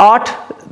8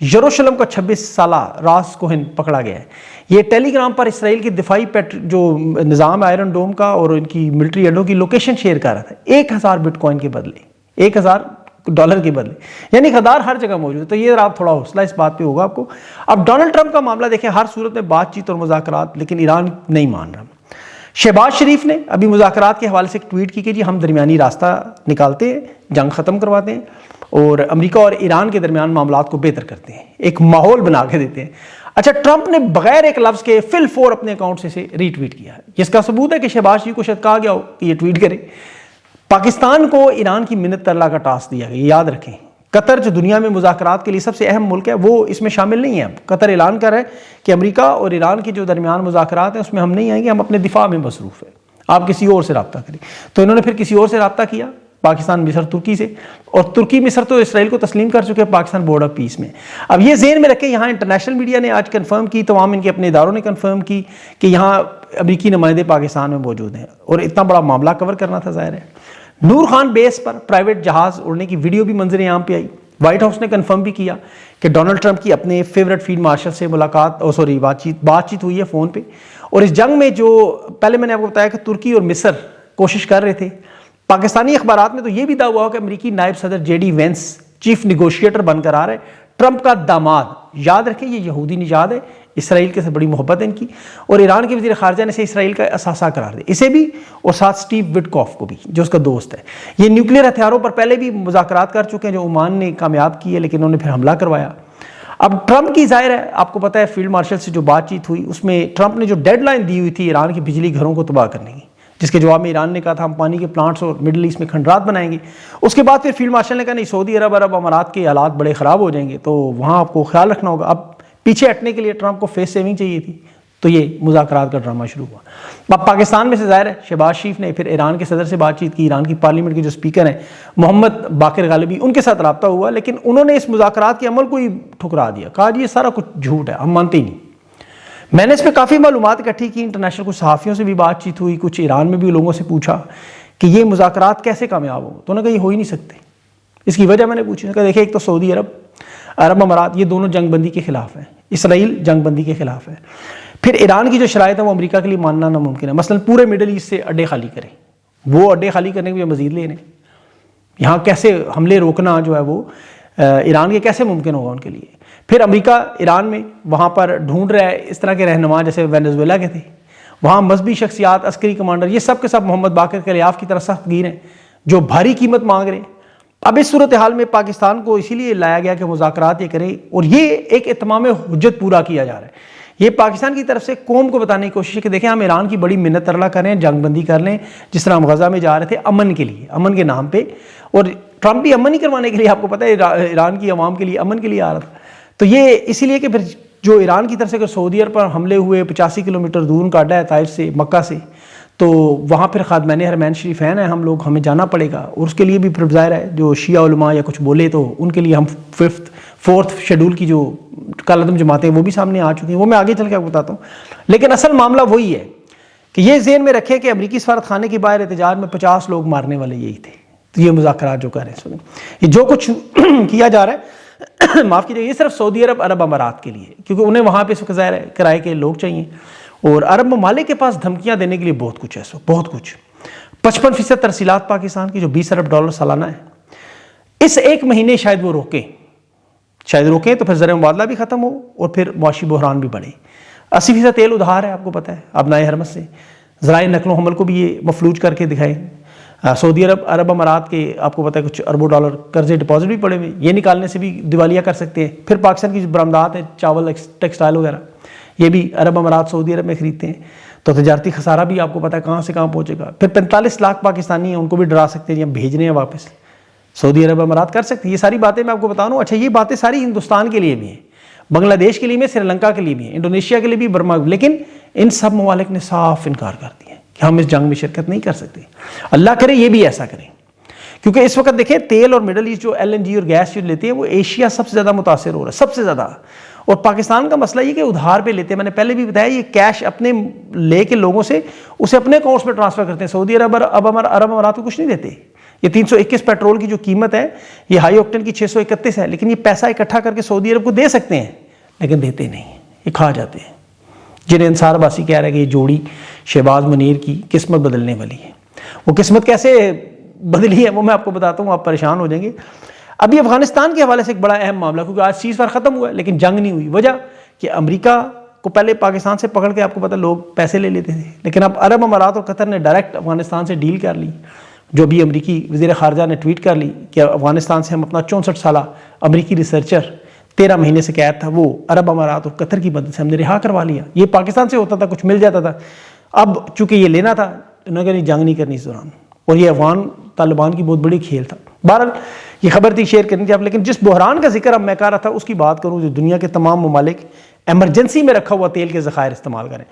یروشلم کا 26 سالہ راس کوہن پکڑا گیا ہے. یہ ٹیلی گرام پر اسرائیل کی دفاعی جو نظام آئرن ڈوم کا اور ان کی ملٹری اڈوں کی لوکیشن شیئر کر رہا تھا 1000 بٹ کوائن کے بدلے، $1000 کے بدلے، یعنی خدار ہر جگہ موجود ہے. تو یہ آپ تھوڑا حوصلہ اس بات پہ ہوگا آپ کو. اب ڈونلڈ ٹرمپ کا معاملہ دیکھیں، ہر صورت میں بات چیت اور مذاکرات، لیکن ایران نہیں مان رہا. شہباز شریف نے ابھی مذاکرات کے حوالے سے ایک ٹویٹ کی کہ جی ہم درمیانی راستہ نکالتے ہیں، جنگ ختم کرواتے ہیں اور امریکہ اور ایران کے درمیان معاملات کو بہتر کرتے ہیں، ایک ماحول بنا کے دیتے ہیں. اچھا، ٹرمپ نے بغیر ایک لفظ کے فی الفور اپنے اکاؤنٹ سے اسے ری ٹویٹ کیا ہے، جس کا ثبوت ہے کہ شہباز شریف کو شاید کہا گیا ہو کہ یہ ٹویٹ کرے. پاکستان کو ایران کی منت ترلا کا ٹاسک دیا گیا، یاد رکھیں. قطر جو دنیا میں مذاکرات کے لیے سب سے اہم ملک ہے، وہ اس میں شامل نہیں ہے. قطر اعلان کر رہا ہے کہ امریکہ اور ایران کے جو درمیان مذاکرات ہیں اس میں ہم نہیں آئیں گے، ہم اپنے دفاع میں مصروف ہیں، آپ کسی اور سے رابطہ کریں. تو انہوں نے پھر کسی اور سے رابطہ کیا، پاکستان، مصر، ترکی سے، اور ترکی مصر تو اسرائیل کو تسلیم کر چکے ہیں پاکستان بورڈ آف پیس میں. اب یہ ذہن میں رکھیں، یہاں انٹرنیشنل میڈیا نے آج کنفرم کی، تمام ان کے اپنے اداروں نے کنفرم کی کہ یہاں امریکی نمائندے پاکستان میں موجود ہیں، اور اتنا بڑا معاملہ کور کرنا تھا ظاہر ہے. نور خان بیس پر پرائیویٹ جہاز اڑنے کی ویڈیو بھی منظر عام پہ آئی. وائٹ ہاؤس نے کنفرم بھی کیا کہ ڈونلڈ ٹرمپ کی اپنے فیورٹ فیلڈ مارشل سے بات چیت ہوئی ہے فون پہ. اور اس جنگ میں جو پہلے میں نے آپ کو بتایا کہ ترکی اور مصر کوشش کر رہے تھے، پاکستانی اخبارات میں تو یہ بھی دعویٰ ہوا کہ امریکی نائب صدر J D Vance chief negotiator بن کر آ رہے ٹرمپ کا داماد. یاد رکھیں یہ یہودی نژاد ہے، اسرائیل کے سے بڑی محبت ہے ان کی، اور ایران کے وزیر خارجہ نے اسے اسرائیل کا اثاثہ قرار دیا، اسے بھی اور ساتھ سٹیو وٹکوف کو بھی جو اس کا دوست ہے. یہ نیوکلیئر ہتھیاروں پر پہلے بھی مذاکرات کر چکے ہیں جو عمان نے کامیاب کی ہے، لیکن انہوں نے پھر حملہ کروایا. اب ٹرمپ کی ظاہر ہے آپ کو پتہ ہے فیلڈ مارشل سے جو بات چیت ہوئی اس میں ٹرمپ نے جو ڈیڈ لائن دی ہوئی تھی ایران کی بجلی گھروں کو تباہ کرنے کی، جس کے جواب میں ایران نے کہا تھا ہم پانی کے پلانٹس اور مڈل ایسٹ میں کھنڈرات بنائیں گے. اس کے بعد پھر فیلڈ مارشل نے کہا نہیں، سعودی عرب امارات کے حالات بڑے خراب ہو جائیں گے، تو وہاں آپ کو خیال رکھنا ہوگا. اب پیچھے ہٹنے کے لیے ٹرمپ کو فیس سیونگ چاہیے تھی، تو یہ مذاکرات کا ڈرامہ شروع ہوا. اب پاکستان میں سے ظاہر ہے شہباز شریف نے پھر ایران کے صدر سے بات چیت کی، ایران کی پارلیمنٹ کے جو اسپیکر ہیں محمد باقر غالبی، ان کے ساتھ رابطہ ہوا، لیکن انہوں نے اس مذاکرات کے عمل کو ہی ٹھکرا دیا، کہا جی یہ سارا کچھ جھوٹ ہے، ہم مانتے ہی نہیں. میں نے اس پہ کافی معلومات اکٹھی کی، انٹرنیشنل کچھ صحافیوں سے بھی بات چیت ہوئی، کچھ ایران میں بھی لوگوں سے پوچھا کہ یہ مذاکرات کیسے کامیاب ہو، تو انہوں نے کہا یہ ہو ہی نہیں سکتے. اس کی وجہ میں نے پوچھی، کہ دیکھیں ایک تو سعودی عرب امارات یہ دونوں جنگ بندی کے خلاف ہیں، اسرائیل جنگ بندی کے خلاف ہے. پھر ایران کی جو شرائط ہے وہ امریکہ کے لیے ماننا ناممکن ہے. مثلا پورے مڈل ایسٹ سے اڈے خالی کریں، وہ اڈے خالی کرنے کے لیے مزید لینے، یہاں کیسے حملے روکنا جو ہے وہ ایران کے کیسے ممکن ہوگا ان کے لیے. پھر امریکہ ایران میں وہاں پر ڈھونڈ رہا ہے اس طرح کے رہنما جیسے وینزویلا کے تھے، وہاں مذہبی شخصیات، عسکری کمانڈر، یہ سب کے سب محمد باقر کلیاف کی طرح سخت گیر ہیں جو بھاری قیمت مانگ رہے ہیں. اب اس صورتحال میں پاکستان کو اسی لیے لایا گیا کہ مذاکرات یہ کریں، اور یہ ایک اتمام حجت پورا کیا جا رہا ہے. یہ پاکستان کی طرف سے قوم کو بتانے کی کوشش ہے کہ دیکھیں ہم ایران کی بڑی منت ترلا کریں، جنگ بندی کر لیں، جس طرح ہم غزہ میں جا رہے تھے امن کے لیے، امن کے نام پہ، اور ٹرمپ بھی امن ہی کروانے کے لیے، آپ کو پتہ ہے ایران کی عوام کے لیے امن کے لیے آ رہا تھا. تو یہ اسی لیے کہ پھر جو ایران کی طرف سے اگر سعودی عرب پر حملے ہوئے 85 کلومیٹر دور ان کا اڈا ہے طائف سے، مکہ سے، تو وہاں پھر خادمین حرمین شریفین ہیں ہم لوگ، ہمیں جانا پڑے گا، اور اس کے لیے بھی پھر ظاہر ہے جو شیعہ علماء یا کچھ بولے تو ان کے لیے ہم 4th شیڈول کی جو کالعدم جماعتیں وہ بھی سامنے آ چکی ہیں، وہ میں آگے چل کے آپ کو بتاتا ہوں. لیکن اصل معاملہ وہی ہے کہ یہ ذہن میں رکھیں کہ امریکی سفارت خانے کے باہر احتجاج میں 50 لوگ مارنے والے یہی تھے. تو یہ مذاکرات جو کر رہے ہیں، سنیں یہ جو کچھ کیا جا رہا ہے معاف کیجیے، یہ صرف سعودی عرب امارات کے لیے، کیونکہ انہیں وہاں پہ اس وقت ظاہر ہے کرائے کے لوگ چاہیے، اور عرب ممالک کے پاس دھمکیاں دینے کے لیے بہت کچھ ہے، بہت کچھ. 55% ترسیلات پاکستان کی جو $20 ارب سالانہ ہے، اس ایک مہینے شاید وہ روکیں تو پھر زر مبادلہ بھی ختم ہو اور پھر معاشی بحران بھی بڑھے. 80% تیل ادھار ہے، آپ کو پتہ ہے ابنائے حرمت سے، ذرائع نقل و حمل کو بھی یہ مفلوج کر کے دکھائیں. سعودی عرب امارات کے آپ کو پتہ ہے کچھ اربوں ڈالر قرضے ڈپازٹ بھی پڑے ہوئے، یہ نکالنے سے بھی دیوالیہ کر سکتے ہیں. پھر پاکستان کی جو برآمدات ہیں چاول، ٹیکسٹائل وغیرہ، یہ بھی عرب امارات سعودی عرب میں خریدتے ہیں، تو تجارتی خسارہ بھی آپ کو پتہ ہے کہاں سے کہاں پہنچے گا. پھر 45 لاکھ پاکستانی ہیں، ان کو بھی ڈرا سکتے ہیں یا بھیجنے ہیں واپس، سعودی عرب امارات کر سکتے ہیں. یہ ساری باتیں میں آپ کو بتا رہا ہوں. اچھا یہ باتیں ساری ہندوستان کے لیے بھی ہیں، بنگلہ دیش کے لیے بھی، سری لنکا کے لیے بھی ہیں، انڈونیشیا کے لیے بھی، برما، لیکن ان سب ممالک نے صاف انکار کر دیا کہ ہم اس جنگ میں شرکت نہیں کر سکتے. اللہ کرے یہ بھی ایسا کریں، کیونکہ اس وقت دیکھیں تیل اور مڈل ایسٹ جو LNG اور گیس جو لیتے ہیں وہ ایشیا سب سے زیادہ متاثر ہو رہا ہے، سب سے زیادہ. اور پاکستان کا مسئلہ یہ کہ ادھار پہ لیتے ہیں، میں نے پہلے بھی بتایا یہ کیش اپنے لے کے لوگوں سے اسے اپنے اکاؤنٹس میں ٹرانسفر کرتے ہیں. سعودی عرب امارات کو کچھ نہیں دیتے، یہ 321 پیٹرول کی جو قیمت ہے یہ ہائی آکٹین کی 631 ہے، لیکن یہ پیسہ اکٹھا کر کے سعودی عرب کو دے سکتے ہیں لیکن دیتے نہیں، یہ کھا جاتے ہیں، جنہیں انصار عباسی کہہ رہا ہے کہ یہ جوڑی شہباز منیر کی قسمت بدلنے والی ہے۔ وہ قسمت کیسے بدلی ہے وہ میں آپ کو بتاتا ہوں، آپ پریشان ہو جائیں گے۔ ابھی افغانستان کے حوالے سے ایک بڑا اہم معاملہ، کیونکہ آج سیز فائر ختم ہوا ہے لیکن جنگ نہیں ہوئی، وجہ کہ امریکہ کو پہلے پاکستان سے پکڑ کے آپ کو پتہ لوگ پیسے لے لیتے تھے، لیکن اب عرب امارات اور قطر نے ڈائریکٹ افغانستان سے ڈیل کر لی، جو ابھی امریکی وزیر خارجہ نے ٹویٹ کر لی کہ افغانستان سے ہم اپنا 64 سالہ امریکی ریسرچر 13 مہینے سے قید تھا وہ عرب امارات اور قطر کی مدد سے ہم نے رہا کروا لیا۔ یہ پاکستان سے ہوتا تھا کچھ مل جاتا تھا، اب چونکہ یہ لینا تھا انہوں نے کہا جنگ نہیں کرنی اس دوران، اور یہ افغان طالبان کی بہت بڑی کھیل تھا۔ بہرحال یہ خبر تھی، شیئر کرنی تھی آپ، لیکن جس بحران کا ذکر اب میں کر رہا تھا اس کی بات کروں، جو دنیا کے تمام ممالک ایمرجنسی میں رکھا ہوا تیل کے ذخائر استعمال کریں،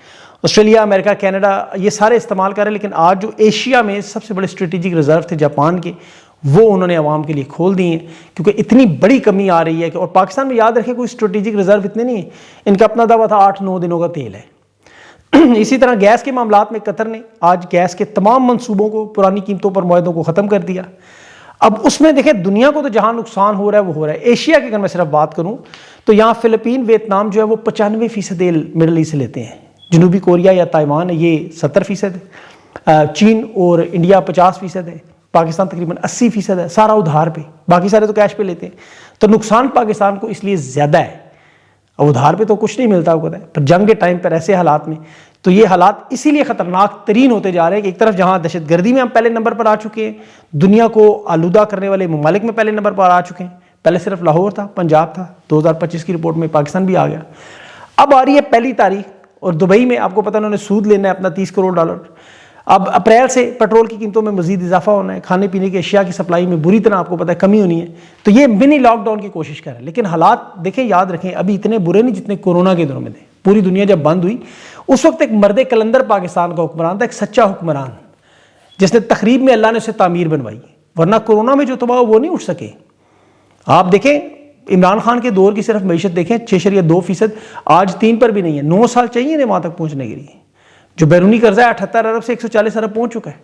آسٹریلیا، امریکہ، کینیڈا، یہ سارے استعمال کر رہے ہیں، لیکن آج جو ایشیا میں سب سے بڑے اسٹریٹجک ریزرو تھے جاپان کے، وہ انہوں نے عوام کے لیے کھول دیے ہیں، کیونکہ اتنی بڑی کمی آ رہی ہے کہ، اور پاکستان میں یاد رکھیں کوئی اسٹریٹجک ریزرو اتنے نہیں ہیں، ان کا اپنا دعویٰ تھا 8-9 دنوں کا تیل ہے۔ اسی طرح گیس کے معاملات میں قطر نے آج گیس کے تمام منصوبوں کو، پرانی قیمتوں پر معاہدوں کو ختم کر دیا۔ اب اس میں دیکھیں دنیا کو تو جہاں نقصان ہو رہا ہے وہ ہو رہا ہے، ایشیا کی اگر میں صرف بات کروں تو یہاں فلپین، ویتنام جو ہے وہ 95% تیل مڈل ایسٹ سے لیتے ہیں، جنوبی کوریا یا تائیوان ہے یہ 70% ہے، چین اور انڈیا 50% ہے، پاکستان تقریباً 80% ہے، سارا ادھار پہ، باقی سارے تو کیش پہ لیتے ہیں، تو نقصان پاکستان کو اس لیے زیادہ ہے، اب ادھار پہ تو کچھ نہیں ملتا ہوتا ہے، پر جنگ کے ٹائم پر ایسے حالات میں تو یہ حالات اسی لیے خطرناک ترین ہوتے جا رہے ہیں کہ ایک طرف جہاں دہشت گردی میں ہم پہلے نمبر پر آ چکے ہیں، دنیا کو آلودہ کرنے والے ممالک میں پہلے نمبر پر آ چکے ہیں، پہلے صرف لاہور تھا، پنجاب تھا، 2025 کی رپورٹ میں پاکستان بھی آ گیا، اب آ رہی ہے 1 تاریخ، اور دبئی میں آپ کو پتہ انہوں نے سود لینا ہے اپنا $30 کروڑ۔ اب اپریل سے پیٹرول کی قیمتوں میں مزید اضافہ ہونا ہے، کھانے پینے کی اشیاء کی سپلائی میں بری طرح آپ کو پتہ ہے کمی ہونی ہے، تو یہ منی لاک ڈاؤن کی کوشش کر رہے ہیں، لیکن حالات دیکھیں یاد رکھیں ابھی اتنے برے نہیں جتنے کورونا کے دنوں میں تھے۔ پوری دنیا جب بند ہوئی اس وقت ایک مرد کلندر پاکستان کا حکمران تھا، ایک سچا حکمران جس نے تخریب میں اللہ نے اسے تعمیر بنوائی، ورنہ کورونا میں جو تباہ وہ نہیں اٹھ سکے۔ آپ دیکھیں عمران خان کے دور کی صرف معیشت دیکھیں 6.2%، آج 3 پر بھی نہیں ہے، 9 سال چاہیے انہیں وہاں تک پہنچنے کے لیے۔ جو بیرونی قرضہ ہے 78 ارب سے 140 ارب پہنچ چکا ہے،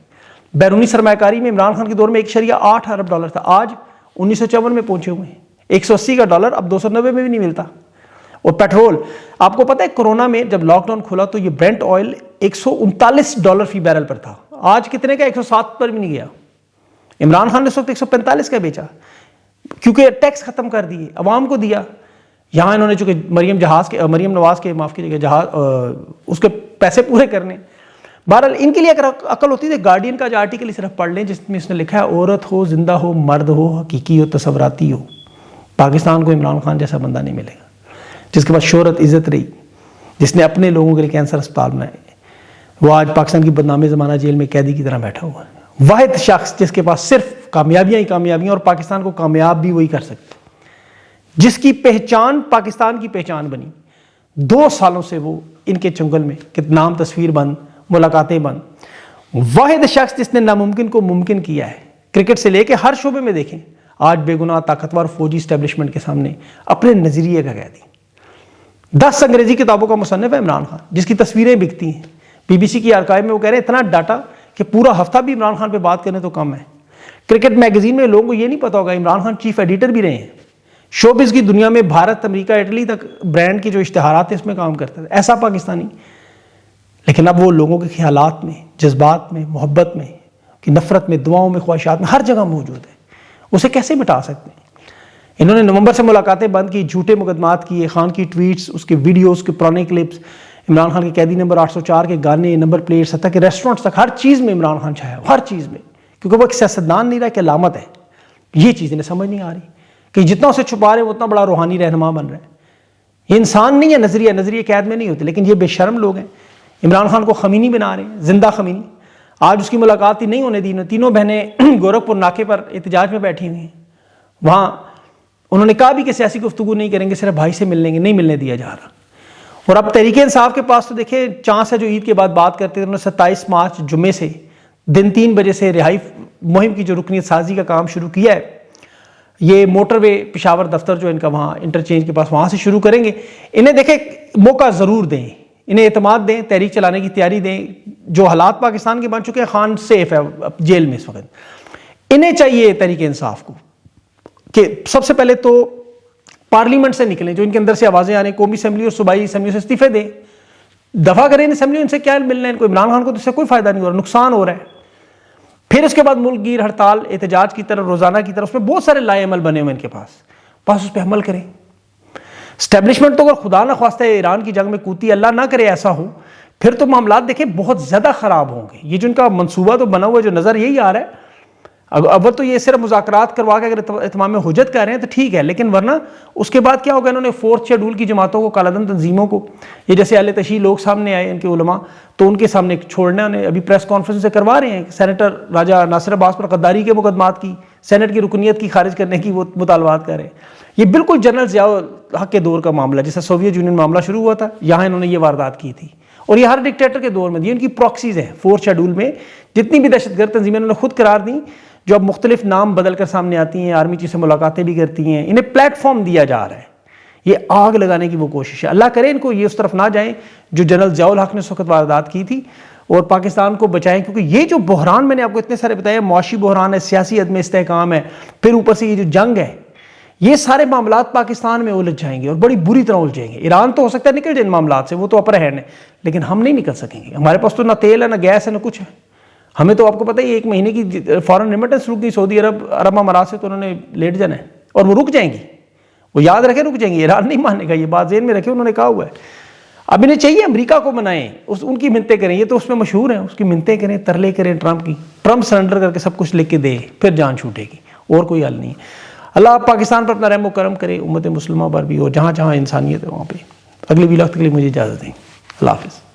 بیرونی سرمایہ کاری میں عمران خان کے دور میں $1.8 ارب تھا، آج 1954 میں پہنچے ہوئے ہیں، 180 کا ڈالر اب 290 میں بھی نہیں ملتا۔ اور پیٹرول آپ کو پتہ ہے کورونا میں جب لاک ڈاؤن کھولا تو یہ برنٹ آئل $139 فی بیرل پر تھا، آج کتنے کا 107 پر بھی نہیں گیا۔ عمران خان نے اس وقت 145 کا بیچا کیونکہ ٹیکس ختم کر دیے، عوام کو دیا۔ یہاں انہوں نے چونکہ مریم نواز کے معاف کیجیے گا اس کے پیسے پورے کرنے، بہرحال ان کے لیے اگر عقل ہوتی ہے گارڈین کا جو آرٹیکل صرف پڑھ لیں جس میں اس نے لکھا ہے عورت ہو، زندہ ہو، مرد ہو، حقیقی ہو، تصوراتی ہو، پاکستان کو عمران خان جیسا بندہ نہیں ملے گا جس کے پاس شہرت عزت رہی، جس نے اپنے لوگوں کے لیے کینسر اسپتال بنائے، وہ آج پاکستان کی بدنام زمانہ جیل میں قیدی کی طرح بیٹھا ہوا ہے۔ واحد شخص جس کے پاس صرف کامیابیاں ہی کامیابیاں، اور پاکستان کو کامیاب بھی وہی کر سکتے، جس کی پہچان پاکستان کی پہچان بنی۔ 2 سالوں سے وہ ان کے چنگل میں کہ نام تصویر بند، ملاقاتیں بند، واحد شخص جس نے ناممکن کو ممکن کیا ہے، کرکٹ سے لے کے ہر شعبے میں دیکھیں، آج بے گناہ طاقتور فوجی اسٹیبلشمنٹ کے سامنے اپنے نظریے کا قیدی۔ 10 انگریزی کتابوں کا مصنف ہے عمران خان، جس کی تصویریں بکتی ہیں، BBC کی آرکائیو میں وہ کہہ رہے ہیں اتنا ڈاٹا کہ پورا ہفتہ بھی عمران خان پہ بات کرنے تو کم ہے۔ کرکٹ میگزین میں لوگوں کو یہ نہیں پتا ہوگا عمران خان چیف ایڈیٹر بھی رہے ہیں، شوبز کی دنیا میں بھارت، امریکہ، اٹلی تک برانڈ کے جو اشتہارات ہیں اس میں کام کرتا ہے، ایسا پاکستانی، لیکن اب وہ لوگوں کے خیالات میں، جذبات میں، محبت میں، کہ نفرت میں، دعاؤں میں، خواہشات میں، ہر جگہ موجود ہے، اسے کیسے مٹا سکتے ہیں؟ انہوں نے نومبر سے ملاقاتیں بند کی، جھوٹے مقدمات کیے، خان کی ٹویٹس، اس کے ویڈیوز کے پرانے کلپس، عمران خان کے قیدی نمبر 804 کے گانے، نمبر پلیٹس، حتیٰ کہ ریسٹورنٹس تک، ہر چیز میں عمران خان چھایا، ہر چیز میں، کیونکہ وہ ایک سیاستدان نہیں رہا کہ علامت ہے۔ یہ چیز انہیں سمجھ نہیں آ رہی کہ جتنا اسے چھپا رہے ہیں وہ اتنا بڑا روحانی رہنما بن رہے ہیں۔ یہ انسان نہیں ہے، نظریہ قید میں نہیں ہوتے، لیکن یہ بے شرم لوگ ہیں، عمران خان کو خمینی بنا رہے ہیں، زندہ خمینی۔ آج اس کی ملاقات ہی نہیں ہونے دی، تینوں بہنیں گورکھپور ناکے پر احتجاج میں بیٹھی ہوئی ہیں، وہاں انہوں نے کہا بھی کہ سیاسی گفتگو نہیں کریں گے، صرف بھائی سے ملیں گے، نہیں ملنے دیا جا رہا۔ اور اب تحریک انصاف کے پاس تو دیکھیں چانس ہے، جو عید کے بعد بات کرتے ہیں، انہوں نے 27 مارچ جمعے سے دن 3 بجے سے رہائی مہم کی جو رکنیت سازی کا کام شروع کیا ہے، یہ موٹر وے پشاور دفتر جو ان کا وہاں انٹرچینج کے پاس، وہاں سے شروع کریں گے۔ انہیں دیکھیں موقع ضرور دیں، انہیں اعتماد دیں، تحریک چلانے کی تیاری دیں۔ جو حالات پاکستان کے بن چکے ہیں، خان سیف ہے جیل میں اس وقت، انہیں چاہیے تحریک انصاف کو کہ سب سے پہلے تو پارلیمنٹ سے نکلیں، جو ان کے اندر سے آوازیں آ رہی ہیں، قومی اسمبلی اور صوبائی اسمبلیوں سے استعفے دیں، دفاع کریں اسمبلی، ان سے کیا ملنا ہے ان کو؟ عمران خان کو تو اس سے کوئی فائدہ نہیں ہو رہا، نقصان ہو رہا ہے۔ پھر اس کے بعد ملک گیر ہڑتال، احتجاج کی طرف، روزانہ کی طرف، اس میں بہت سارے لائے عمل بنے ہوئے ان کے پاس، بس اس پہ عمل کریں۔ اسٹیبلشمنٹ تو اگر خدا نہ خواستہ ایران کی جنگ میں کوتی، اللہ نہ کرے ایسا ہو، پھر تو معاملات دیکھیں بہت زیادہ خراب ہوں گے۔ یہ جو ان کا منصوبہ تو بنا ہوا جو نظر یہی آ رہا ہے، اول تو یہ صرف مذاکرات کروا کے اگر اتمام حجت کر رہے ہیں تو ٹھیک ہے، لیکن ورنہ اس کے بعد کیا ہوگا؟ انہوں نے 4th شیڈول کی جماعتوں کو، کالعدم تنظیموں کو، یہ جیسے اہل تشیع لوگ سامنے آئے ان کے علماء، تو ان کے سامنے چھوڑنا، انہیں ابھی پریس کانفرنس سے کروا رہے ہیں کہ سینیٹر راجہ ناصر عباس پر غداری کے مقدمات کی، سینٹ کی رکنیت کی خارج کرنے کی وہ مطالبات کر رہے ہیں۔ یہ بالکل جنرل ضیاء الحق کے دور کا معاملہ، جیسے سوویت یونین معاملہ شروع ہوا تھا، یہاں انہوں نے یہ واردات کی تھی، اور یہ ہر ڈکٹیٹر کے دور میں، یہ ان کی پراکسیز ہیں۔ 4th شیڈول میں جتنی بھی دہشت گرد تنظیمیں انہوں نے خود قرار دیں، جو اب مختلف نام بدل کر سامنے آتی ہیں، آرمی چیف سے ملاقاتیں بھی کرتی ہیں، انہیں پلیٹ فارم دیا جا رہا ہے، یہ آگ لگانے کی وہ کوشش ہے۔ اللہ کرے ان کو یہ اس طرف نہ جائیں جو جنرل ضیاء الحق نے اس وقت واردات کی تھی، اور پاکستان کو بچائیں، کیونکہ یہ جو بحران میں نے آپ کو اتنے سارے بتایا، معاشی بحران ہے، سیاسی عدم استحکام ہے، پھر اوپر سے یہ جو جنگ ہے، یہ سارے معاملات پاکستان میں الجھ جائیں گے اور بڑی بری طرح الجھیں گے۔ ایران تو ہو سکتا ہے نکل جائے ان معاملات سے، وہ تو اپر ہینڈ ہے، لیکن ہم نہیں نکل سکیں گے۔ ہمارے پاس تو نہ تیل ہے، نہ گیس ہے، نہ کچھ ہے۔ ہمیں تو آپ کو پتہ ہی 1 مہینے کی فارن ریمیٹنس رک گئی سعودی عرب امارات سے، تو انہوں نے لیٹ جانا ہے، اور وہ رک جائیں گی، وہ یاد رکھیں رک جائیں گی، ایران نہیں ماننے گا، یہ بات ذہن میں رکھیں، انہوں نے کہا ہوا ہے۔ اب انہیں چاہیے امریکہ کو منائیں، ان کی منتیں کریں، یہ تو اس میں مشہور ہیں، اس کی منتیں کریں، ترلے کریں ٹرمپ کی، ٹرمپ سرنڈر کر کے سب کچھ لکھ کے دے، پھر جان چھوٹے گی، اور کوئی حل نہیں ہے۔ اللہ پاکستان پر اپنا رحم و کرم کرے، امت مسلمہ پر بھی، اور جہاں جہاں انسانیت ہے وہاں پہ۔ اگلی ویلاگ تک کے لیے مجھے اجازت دیں، اللہ حافظ۔